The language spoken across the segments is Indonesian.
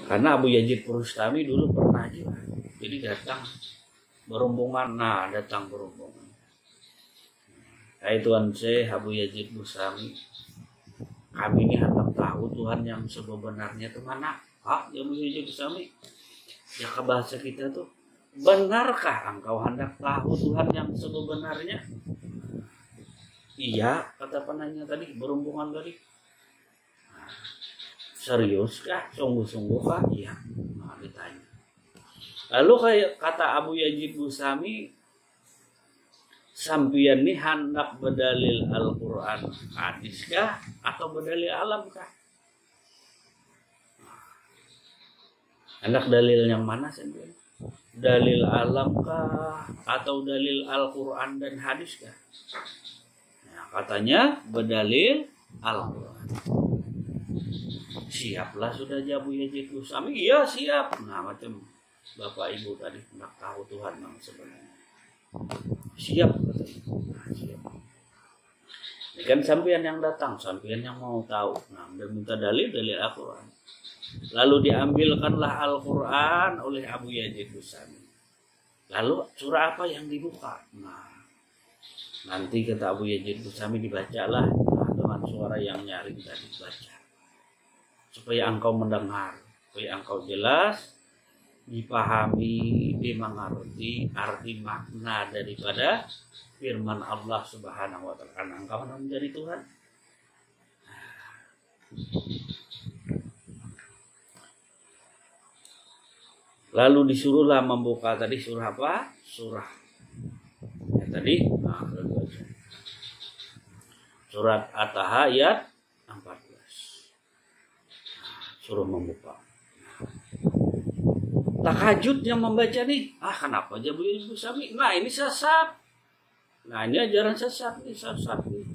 Karena Abu Yazid Bustami dulu pernah juga. Jadi datang berombongan, datang berombongan. Tuan Syekh Abu Yazid Bustami, kami ini hendak tahu Tuhan yang sebenarnya itu mana? Abu Yazid Bustami, ya ke bahasa kita tuh, benarkah engkau hendak tahu Tuhan yang sebenarnya? Iya, kata penanya tadi, berombongan tadi. Serius kah? Sungguh-sungguh kah? Iya. Ditanya. Lalu kayak kata Abu Yazid Bustami, sampian ini hendak berdalil Al-Quran hadis kah atau berdalil alam kah? Hendak dalil yang mana sampian? Dalil alam kah atau dalil Al-Quran dan hadis kah? Nah, katanya berdalil Al-Quran. Siaplah sudah Abu Yazid Bustami. Iya siap. Nah macam Bapak Ibu tadi hendak tahu Tuhan yang sebenarnya. Siap katanya. Nah, siap. Ini kan sampean yang datang, sampean yang mau tahu. Nah, minta dalil Al-Quran. Lalu diambilkanlah Al-Quran oleh Abu Yazid Bustami. Lalu surah apa yang dibuka? Nah, nanti kata Abu Yazid Bustami dibacalah dengan suara yang nyaring tadi baca. Supaya engkau mendengar, supaya engkau jelas dipahami, dimengerti arti makna daripada firman Allah Subhanahu wa taala. Karena engkau menjadi Tuhan. Lalu disuruhlah membuka tadi surah apa? Surah ya, tadi surat At-Taha ayat 14. Suruh membuka. Tahajudnya membaca nih. Kenapa Abu Yazid Bustami? Nah ini sesat. Nah ini ajaran sesat nih, sesat nih.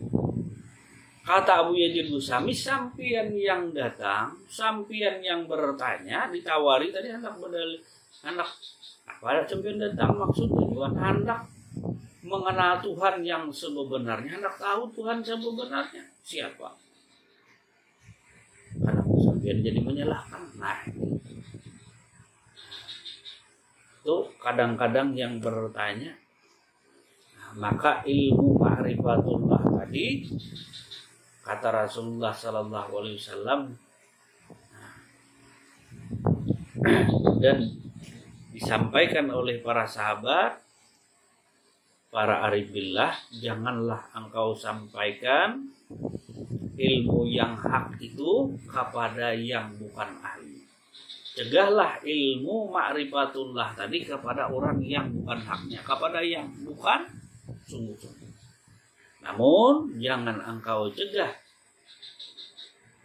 Kata Abu Yazid Bustami, sampian yang datang, sampian yang bertanya, ditawari tadi hendak berdalil, hendak apa? Sampian datang maksud tujuan hendak mengenal Tuhan yang sebenarnya, hendak tahu Tuhan sebenarnya siapa. Karena sampian jadi menyalahkan. Nah itu kadang-kadang yang bertanya, maka ilmu ma'rifatullah tadi kata Rasulullah Sallallahu Alaihi Wasallam dan disampaikan oleh para sahabat, para arifillah, janganlah engkau sampaikan ilmu yang hak itu kepada yang bukan ahli. Cegahlah ilmu ma'rifatullah tadi kepada orang yang bukan haknya, kepada yang bukan sungguh-sungguh. Namun jangan engkau cegah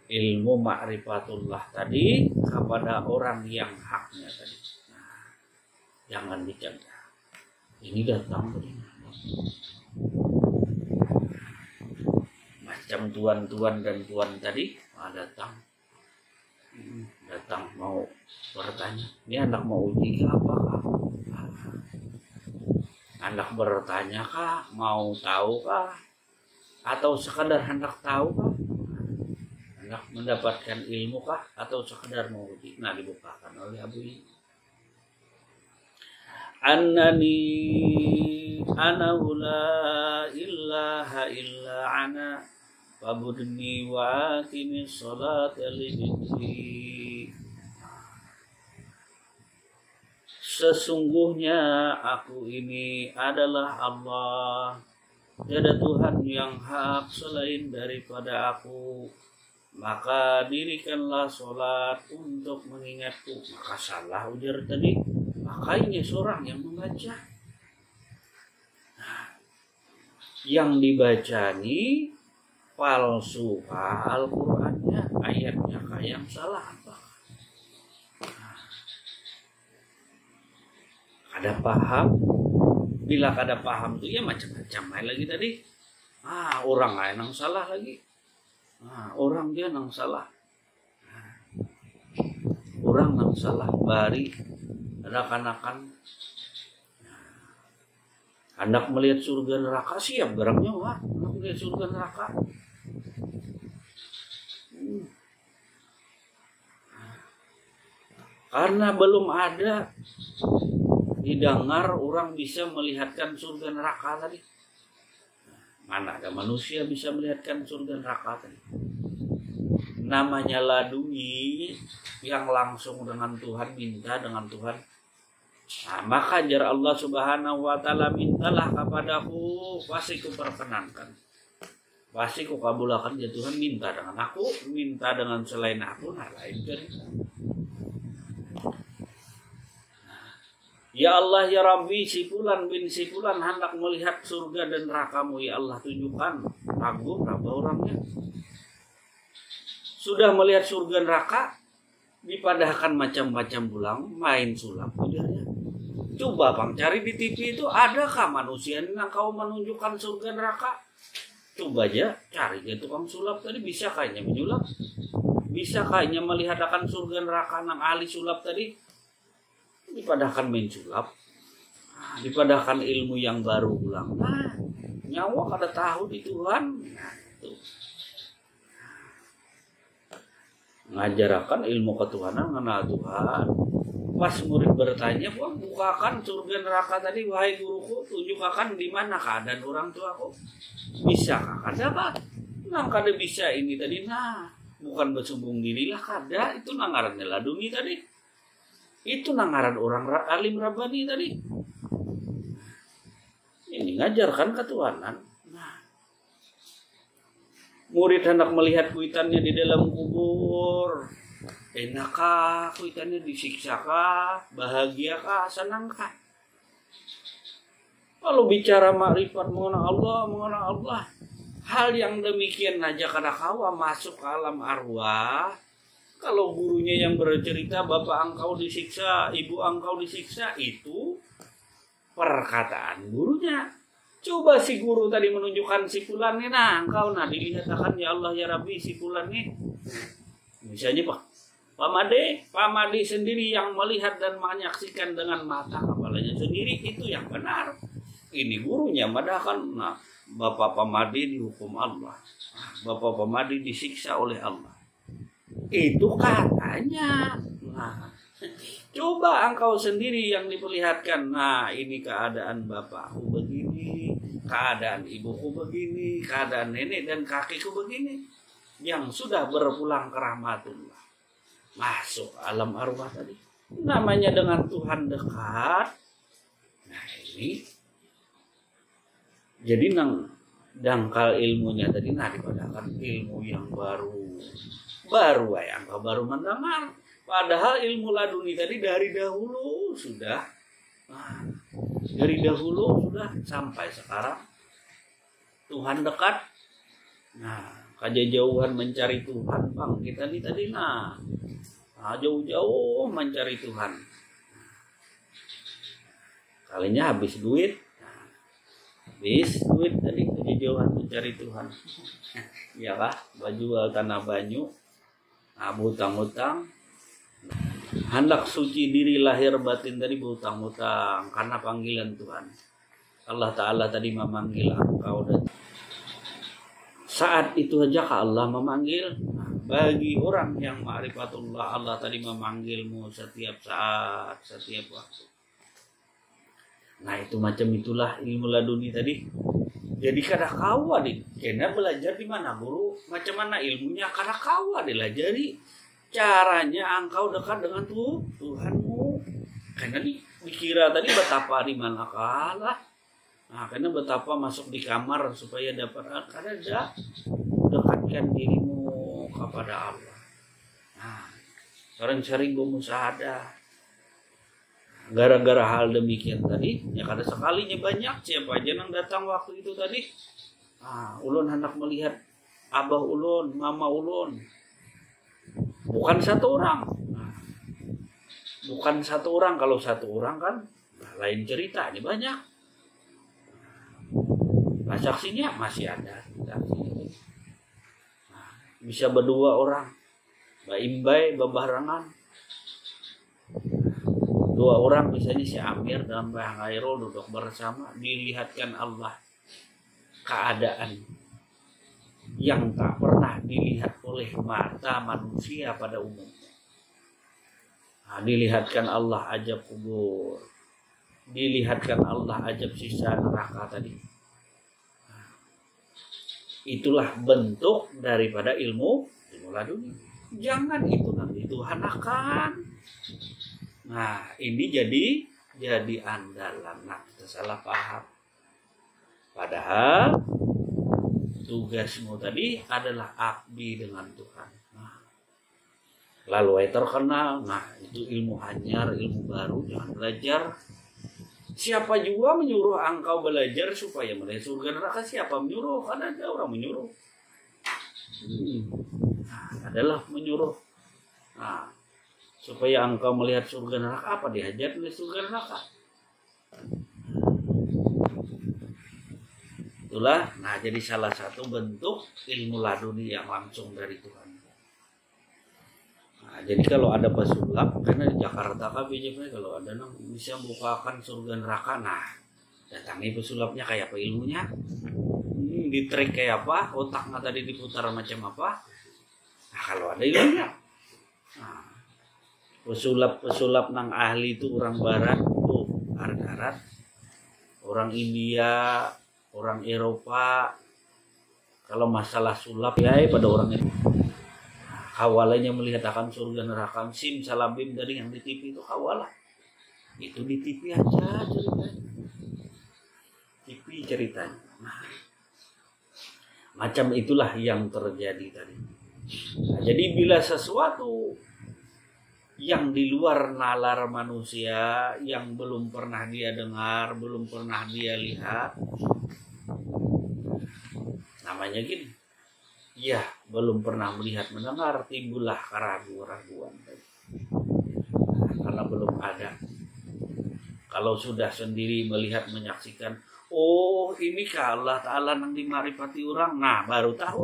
ilmu ma'rifatullah tadi kepada orang yang haknya tadi. Nah, jangan dicegah. Ini datang tadi. Macam tuan-tuan dan tuan tadi datang mau bertanya, ini anak mau uji apakah? Anak bertanya kah? Mau tahu kah? Atau sekadar hendak tahu kah? Hendak mendapatkan ilmu kah? Atau sekadar mau uji? Nah dibukakan oleh Abu Yazid. Annani ana la ilaha illa ana wabudni wa aqimi sholata li dzikri. Sesungguhnya aku ini adalah Allah, tiada Tuhan yang hak selain daripada aku, maka dirikanlah sholat untuk mengingatku. Maka salah ujar tadi, makanya seorang yang membaca. Yang dibaca ini palsu Al-Qur'annya, ayatnya yang salah apa? Ada paham, bila kada paham tuh ya macam-macam lagi tadi. Orang lain yang salah lagi. Orang dia yang salah. Orang yang salah bari ada kanakan hendak melihat surga neraka, siap barangnya hendak melihat surga neraka. Karena belum ada didengar orang bisa melihatkan surga neraka tadi. Mana ada manusia bisa melihatkan surga neraka tadi. Namanya laduni, yang langsung dengan Tuhan, minta dengan Tuhan. Nah, maka jar Allah Subhanahu wa taala, mintalah kepadaku, pasti ku perkenankan. Pasti ku kabulkan ya Tuhan. Minta dengan aku, minta dengan selain aku, nah lain cerita. Ya Allah ya Rabbi, si Fulan bin si Fulan hendak melihat surga dan neraka-Mu, ya Allah tunjukkan. Ragu berapa orangnya sudah melihat surga neraka, dipadahkan macam-macam pulang main sulap ujarnya. Coba bang cari di TV itu, adakah manusia yang kau menunjukkan surga neraka? Coba aja cari ke tukang sulap tadi, bisa kayaknya menyulap, bisa kayaknya melihat akan surga neraka nang ahli sulap tadi. Dipadahkan main sulap, dipadahkan ilmu yang baru ulang. Nah, nyawa kada tahu di Tuhan. Nah, itu ngajarakan ilmu ketuhanan mengenal Tuhan. Pas murid bertanya, bukakan surga neraka tadi wahai guruku, tunjukkan di mana keadaan orang tuaku. Bisa kada pak? Nang kada bisa ini tadi. Nah, bukan bersombong dirilah kada, itu nangarannya laduni tadi. Itu nangaran orang alim Rabbani tadi. Ini ngajarkan ketuhanan. Nah, murid hendak melihat kuitannya di dalam kubur. Enakkah kuitannya, disiksakah, bahagiakah, senangkah? Kalau bicara makrifat mengenal Allah, hal yang demikian aja kada kawa masuk ke alam arwah. Kalau gurunya yang bercerita bapak engkau disiksa, ibu engkau disiksa, itu perkataan gurunya. Coba si guru tadi menunjukkan si Fulan nih, nah engkau nah dilihatkan ya Allah ya Rabbi si Fulan nih. Misalnya Pak Made sendiri yang melihat dan menyaksikan dengan mata kepalanya sendiri, itu yang benar. Ini gurunya padahal nah Bapak Pak Made dihukum Allah, Bapak Pak Made disiksa oleh Allah. Itu katanya. Nah, coba engkau sendiri yang diperlihatkan. Nah, ini keadaan bapakku begini, keadaan ibuku begini, keadaan nenek dan kakekku begini, yang sudah berpulang ke rahmatullah, masuk alam arwah tadi. Namanya dengan Tuhan dekat. Nah, ini jadi dangkal ilmunya tadi, nah dipadahkan ilmu yang baru yang kau baru mendengar. Padahal ilmu laduni tadi dari dahulu sudah, sampai sekarang Tuhan dekat. Nah, kejauhan mencari Tuhan bang kita nih tadi, nah jauh-jauh mencari Tuhan. Kalinya habis duit tadi, kejauhan mencari Tuhan. Ya kah, jual tanah banyu, hutang-hutang, hendak suci diri lahir batin tadi berhutang-hutang karena panggilan Tuhan. Allah Ta'ala tadi memanggil engkau, dan saat itu aja Allah memanggil. Bagi orang yang ma'rifatullah, Allah tadi memanggilmu setiap saat, setiap waktu. Nah, itu macam itulah ilmu laduni tadi. Jadi kada kawa deh, kena belajar di mana guru, macam mana ilmunya kada kawa dilajari. Caranya engkau dekat dengan Tuhanmu. Karena dikira tadi betapa di mana kalah. Nah, karena betapa masuk di kamar supaya dapat kada dekatkan dirimu kepada Allah. Nah, sering-sering bermusahadah. Gara-gara hal demikian tadi, ya kada sekalinya banyak siapa aja yang datang waktu itu tadi. Ulun hendak melihat abah ulun, mama ulun. Bukan satu orang. Bukan satu orang. Kalau satu orang kan lain cerita, ini banyak. Nah, saksinya masih ada. Bisa berdua orang, baimbai, bebarengan. Dua orang misalnya si Amir dan Mbah Khairul duduk bersama, dilihatkan Allah keadaan yang tak pernah dilihat oleh mata manusia pada umumnya. Nah, dilihatkan Allah ajab kubur, dilihatkan Allah ajab sisa neraka tadi. Nah, itulah bentuk daripada ilmu laduni. Jangan itu nanti Tuhan akan. Nah, ini jadi andalan. Nah, kita salah paham. Padahal tugasmu tadi adalah abdi dengan Tuhan. Nah, lalu terkenal. Nah, itu ilmu hanyar, ilmu baru, jangan belajar. Siapa juga menyuruh engkau belajar supaya melihat surga neraka? Siapa menyuruh? Kan ada orang menyuruh. Nah, adalah menyuruh. Nah, supaya engkau melihat surga neraka, apa dihajar melihat surga neraka? Itulah, nah jadi salah satu bentuk ilmu laduni yang langsung dari Tuhan. Nah, jadi kalau ada pesulap, karena di Jakarta kan biasanya kalau ada yang bisa membukakan surga neraka, nah datangi pesulapnya kayak apa ilmunya, di track kayak apa, otaknya tadi diputar macam apa. Nah kalau ada ilmunya, nah, pesulap nang ahli itu orang barat, tuh barat, orang India, orang Eropa. Kalau masalah sulap ya pada orang ini. Kawalannya melihat akan surga neraka, sim salabim dari yang di TV itu kawalah. Itu di TV aja ceritanya. TV ceritanya. Nah, macam itulah yang terjadi tadi. Nah, jadi bila sesuatu yang di luar nalar manusia, yang belum pernah dia dengar, belum pernah dia lihat, namanya gini, ya belum pernah melihat mendengar, timbullah keraguan-raguan. Nah, karena belum ada. Kalau sudah sendiri melihat menyaksikan, oh ini Allah Ta'ala yang dimarifati orang, nah baru tahu.